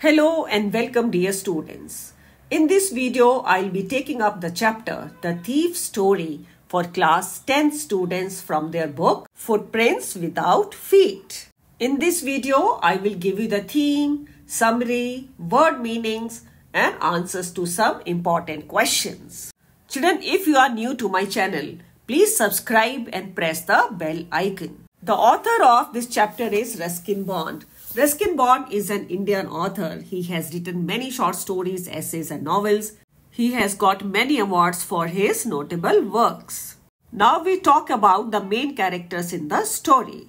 Hello and welcome dear students. In this video, I'll be taking up the chapter The Thief's Story for class 10 students from their book Footprints Without Feet. In this video, I will give you the theme, summary, word meanings and answers to some important questions. Children, if you are new to my channel, please subscribe and press the bell icon. The author of this chapter is Ruskin Bond. Ruskin Bond is an Indian author. He has written many short stories, essays and novels. He has got many awards for his notable works. Now we talk about the main characters in the story.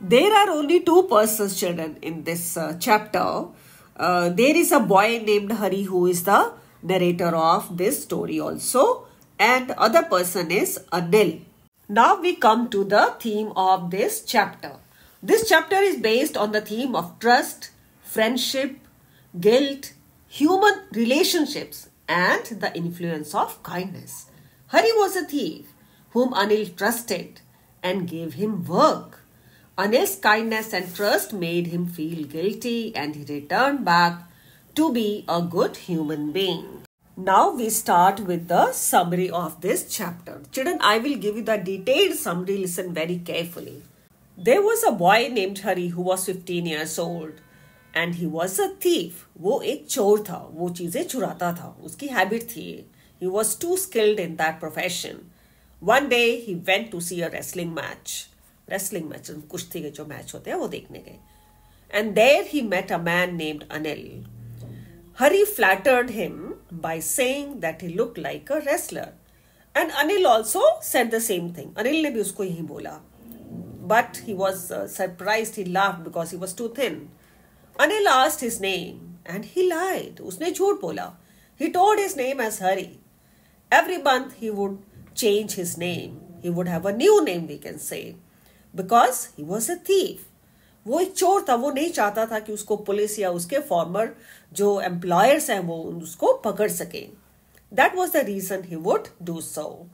There are only two persons, children, in this chapter. There is a boy named Hari who is the narrator of this story also. And the other person is Anil. Now we come to the theme of this chapter. This chapter is based on the theme of trust, friendship, guilt, human relationships and the influence of kindness. Hari was a thief whom Anil trusted and gave him work. Anil's kindness and trust made him feel guilty and he returned back to be a good human being. Now we start with the summary of this chapter. Children, I will give you the detailed summary. Listen very carefully. There was a boy named Hari who was 15 years old and he was a thief. वो एक चोर था, वो चीजें चुराता था, उसकी habit थी. He was too skilled in that profession. One day he went to see a wrestling match. Wrestling match, कुश्ती के जो मैच होते हैं वो देखने गए. And there he met a man named Anil. Hari flattered him by saying that he looked like a wrestler. And Anil also said the same thing. Anil ने भी उसको यही बोला. But he was surprised, he laughed because he was too thin. Anil asked his name and he lied. उसने झूठ बोला. He told his name as Hari. Every month he would change his name. He would have a new name, we can say. Because he was a thief. वो एक चोर था, वो नहीं चाहता था कि उसको पुलिस या उसके फॉर्मर जो एम्प्लॉयर्स हैं वो उसको पकड़ सके. That was the reason he would do so.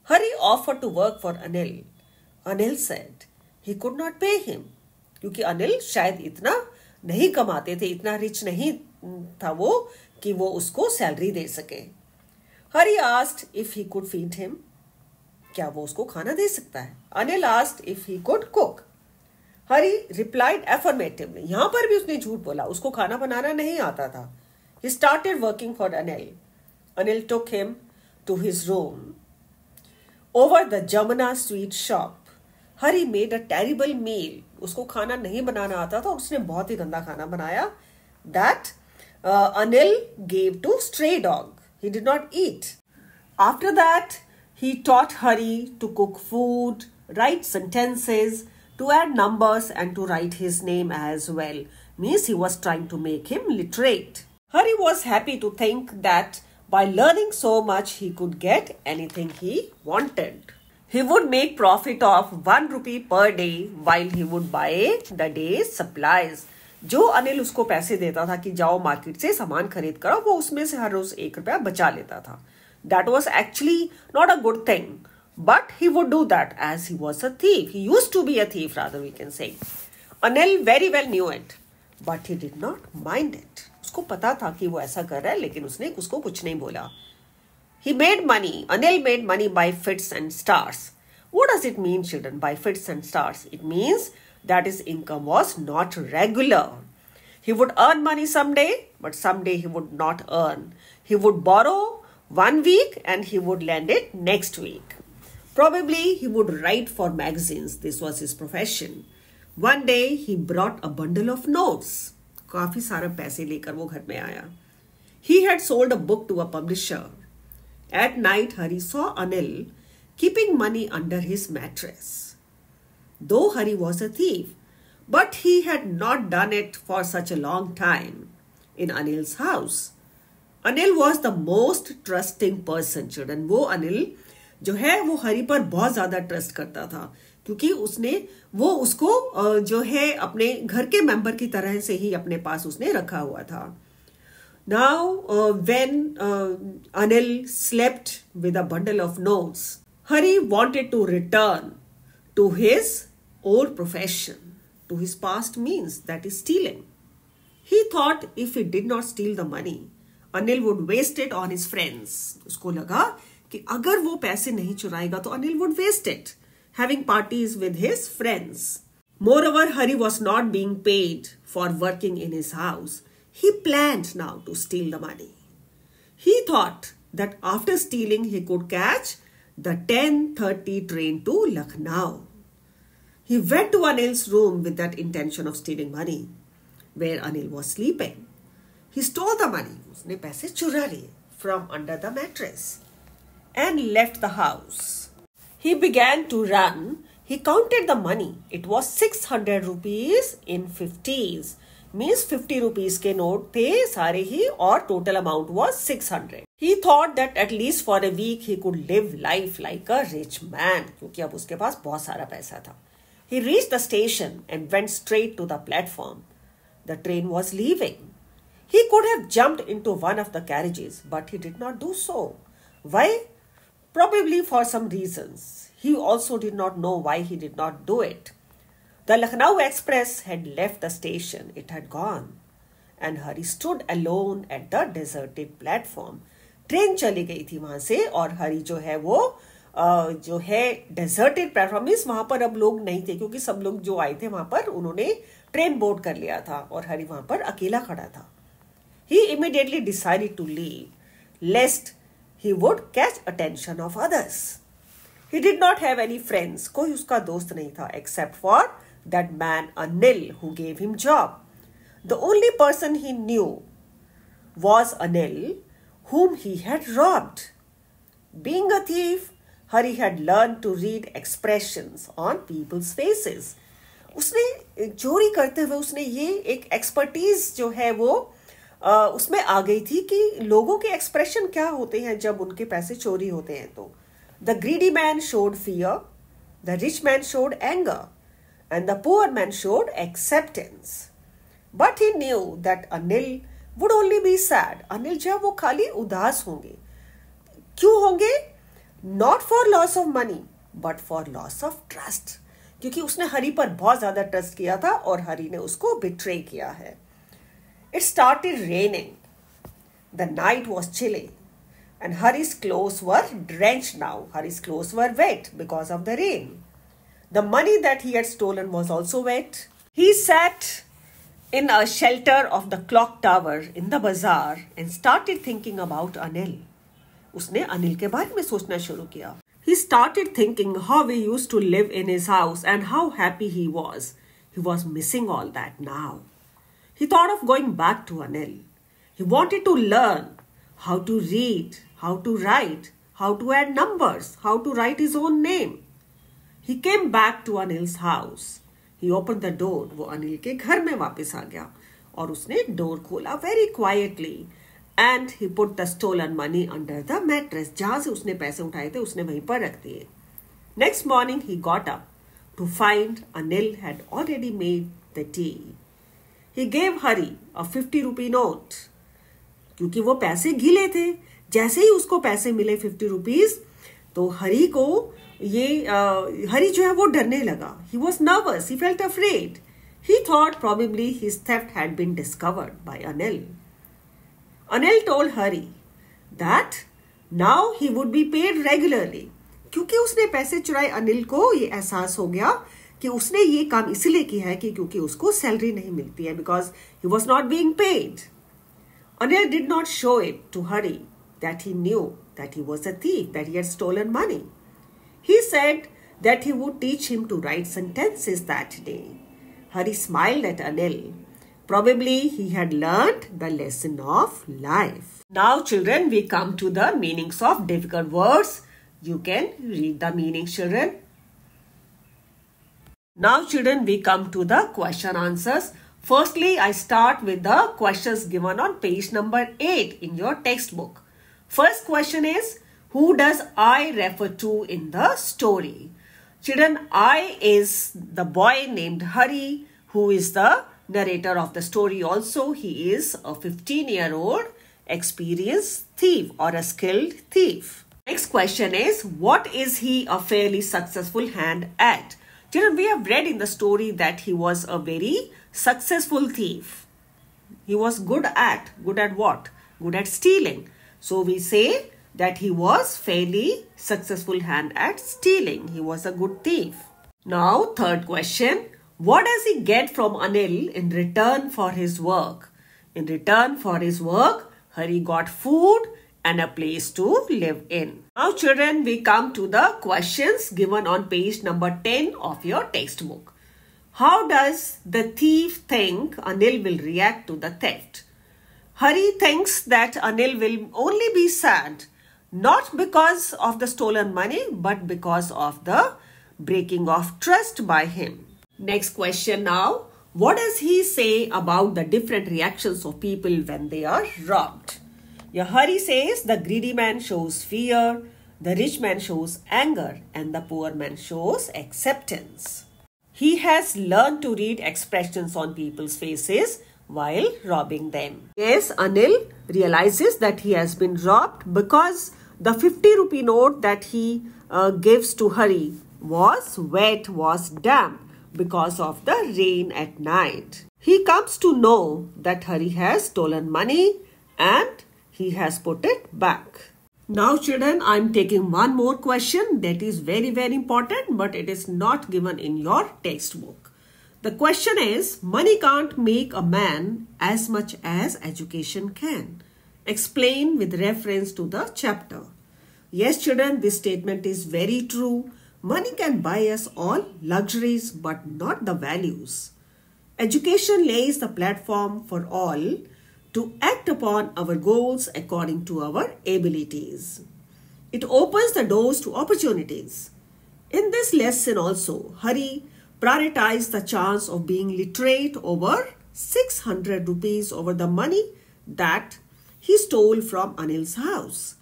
Hari offered to work for Anil. Anil said he could not pay him क्योंकि अनिल शायद इतना नहीं कमाते थे, इतना रिच नहीं था वो कि वो उसको सैलरी दे सके. Hari asked if he could feed him. क्या वो उसको खाना दे सकता है? Anil asked if he could cook. Hari replied affirmatively. यहाँ पर भी उसने झूठ बोला, उसको खाना बनाना नहीं आता था. He started working for Anil. Anil took him to his room over the Jamuna sweet shop. Hari made a terrible meal. उसको खाना नहीं बनाना आता था और उसने बहुत ही गंदा खाना बनाया. That Anil gave to stray dog. He did not eat. After that, he taught Hari to cook food, write sentences, to add numbers and to write his name as well. Means he was trying to make him literate. Hari was happy to think that by learning so much he could get anything he wanted. He would make profit of 1 rupee per day while he would buy the day's supplies. जो अनिल उसको पैसे देता था कि जाओ market से सामान खरीद करो, वो उसमें से हर रोज 1 रुपया बचा लेता था. That was actually not a good thing. But he would do that as he was a thief. He used to be a thief rather, we can say. Anil very well knew it. But he did not mind it. उसको पता था कि वो ऐसा कर रहा है लेकिन उसने उसको कुछ नहीं बोला. He made money. Anil made money by fits and starts. What does it mean, children, by fits and starts? It means that his income was not regular. He would earn money someday, but someday he would not earn. He would borrow one week and he would lend it next week. Probably he would write for magazines. This was his profession. One day he brought a bundle of notes. काफी सारा पैसे लेकर वो घर में आया. He had sold a book to a publisher. At night, Hari saw Anil keeping money under his mattress. Though Hari was a thief, but he had not done it for such a long time in Anil's house. Anil was the most trusting person, children. वो अनिल जो है वो हरी पर बहुत ज्यादा trust करता था क्योंकि वो उसको जो है अपने घर के मेंबर की तरह से ही अपने पास उसने रखा हुआ था. Now, when Anil slept with a bundle of notes, Hari wanted to return to his old profession, to his past means, that is stealing. He thought if he did not steal the money, Anil would waste it on his friends. उसको लगा कि अगर वो पैसे नहीं चुराएगा तो Anil would waste it, having parties with his friends. Moreover, Hari was not being paid for working in his house. He planned now to steal the money. He thought that after stealing, he could catch the 10:30 train to Lucknow. He went to Anil's room with that intention of stealing money, where Anil was sleeping. He stole the money, उसने पैसे चुरा लिए from under the mattress and left the house. He began to run. He counted the money. It was 600 rupees in 50s. Means 50 rupees के note थे सारे ही और total amount was 600. He thought that at least for a week he could live life like a rich man क्योंकि अब उसके पास बहुत सारा पैसा था. He reached the station and went straight to the platform. The train was leaving. He could have jumped into one of the carriages, but he did not do so. Why? Probably for some reasons. He also did not know why he did not do it. The Lucknow Express had left the station. It had gone. And Hari stood alone at the deserted platform. Train चली गई थी वहां से और हरी जो है वो जो है डेजर्टेड प्लेटफॉर्म मीन्स वहां पर अब लोग नहीं थे क्योंकि सब लोग जो आए थे वहां पर उन्होंने ट्रेन बोर्ड कर लिया था और हरी वहां पर अकेला खड़ा था. He immediately decided to leave, lest he would catch attention of others. He did not have any friends. कोई उसका दोस्त नहीं था except for that man Anil who gave him job. The only person he knew was Anil, whom he had robbed. Being a thief, Hari had learned to read expressions on people's faces. उसने चोरी करते हुए उसने ये एक expertise जो है वो उसमें आ गई थी कि लोगों के एक्सप्रेशन क्या होते हैं जब उनके पैसे चोरी होते हैं. तो The greedy man showed fear, the rich man showed anger, and the poor man showed acceptance. But he knew that Anil would only be sad. Anil जो है वो खाली उदास होंगे. क्यों होंगे? Not for loss of money, but for loss of trust. क्योंकि उसने हरी पर बहुत ज्यादा ट्रस्ट किया था और हरी ने उसको बिट्रे किया है. It started raining. The night was chilly. And Hari's clothes were drenched now. Hari's clothes were wet because of the rain. The money that he had stolen was also wet. He sat in a shelter of the clock tower in the bazaar and started thinking about Anil. उसने अनिल के बारे में सोचना शुरू किया. He started thinking how we used to live in his house and how happy he was. He was missing all that now. He thought of going back to Anil. He wanted to learn how to read, how to write, how to add numbers, how to write his own name. He came back to Anil's house. He opened the door. वो अनिल के घर में वापस आ गया और उसने door खोला very quietly. And he put the stolen money under the mattress. जहाँ से उसने पैसे उठाए थे उसने वहीं पर रख दिए. Next morning he got up to find Anil had already made the tea. He gave Hari a 50 rupee note. क्योंकि वो पैसे गीले थे. जैसे ही उसको पैसे मिले 50 rupees तो हरी को ये हरी जो है वो डरने लगा. He was nervous. He felt afraid. He thought probably his theft had been discovered by Anil. Anil told Hari that now he would be paid regularly. क्योंकि उसने पैसे चुराए अनिल को ये एहसास हो गया कि उसने ये काम इसलिए किया है कि क्योंकि उसको सैलरी नहीं मिलती है because he was not being paid. Anil did not show it to Hari that he knew that he was a thief, that he had stolen money. He said that he would teach him to write sentences that day. Hari smiled at Anil. Probably he had learned the lesson of life. Now children, we come to the meanings of difficult words. You can read the meanings, children. Now children, we come to the question answers. Firstly, I start with the questions given on page number 8 in your textbook. First question is, who does I refer to in the story? Children, I is the boy named Hari, who is the narrator of the story also. He is a 15-year-old experienced thief or a skilled thief. Next question is, what is he a fairly successful hand at? Children, we have read in the story that he was a very successful thief. He was good at what? Good at stealing. So we say that he was fairly successful hand at stealing. He was a good thief. Now, third question. What does he get from Anil in return for his work? In return for his work, Hari got food and a place to live in. Now, children, we come to the questions given on page number 10 of your textbook. How does the thief think Anil will react to the theft? Hari thinks that Anil will only be sad, not because of the stolen money, but because of the breaking of trust by him. Next question now. What does he say about the different reactions of people when they are robbed? Your Hari says the greedy man shows fear, the rich man shows anger, and the poor man shows acceptance. He has learned to read expressions on people's faces while robbing them. Yes, Anil realizes that he has been robbed because the 50 rupee note that he gives to Hari was wet, was damp because of the rain at night. He comes to know that Hari has stolen money and he has put it back. Now children, I am taking one more question that is very important, but it is not given in your textbook. The question is, money can't make a man as much as education can. Explain with reference to the chapter. Yes children, this statement is very true. Money can buy us all luxuries but not the values. Education lays the platform for all to act upon our goals according to our abilities. It opens the doors to opportunities. In this lesson also, Hari prioritized the chance of being literate over 600 rupees over the money that he stole from Anil's house.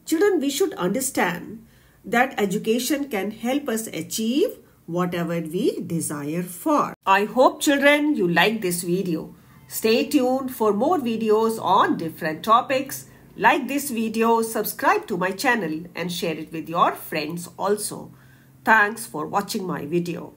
Children, we should understand that education can help us achieve whatever we desire for. I hope children you like this video. Stay tuned for more videos on different topics. Like this video, subscribe to my channel and share it with your friends also. Thanks for watching my video.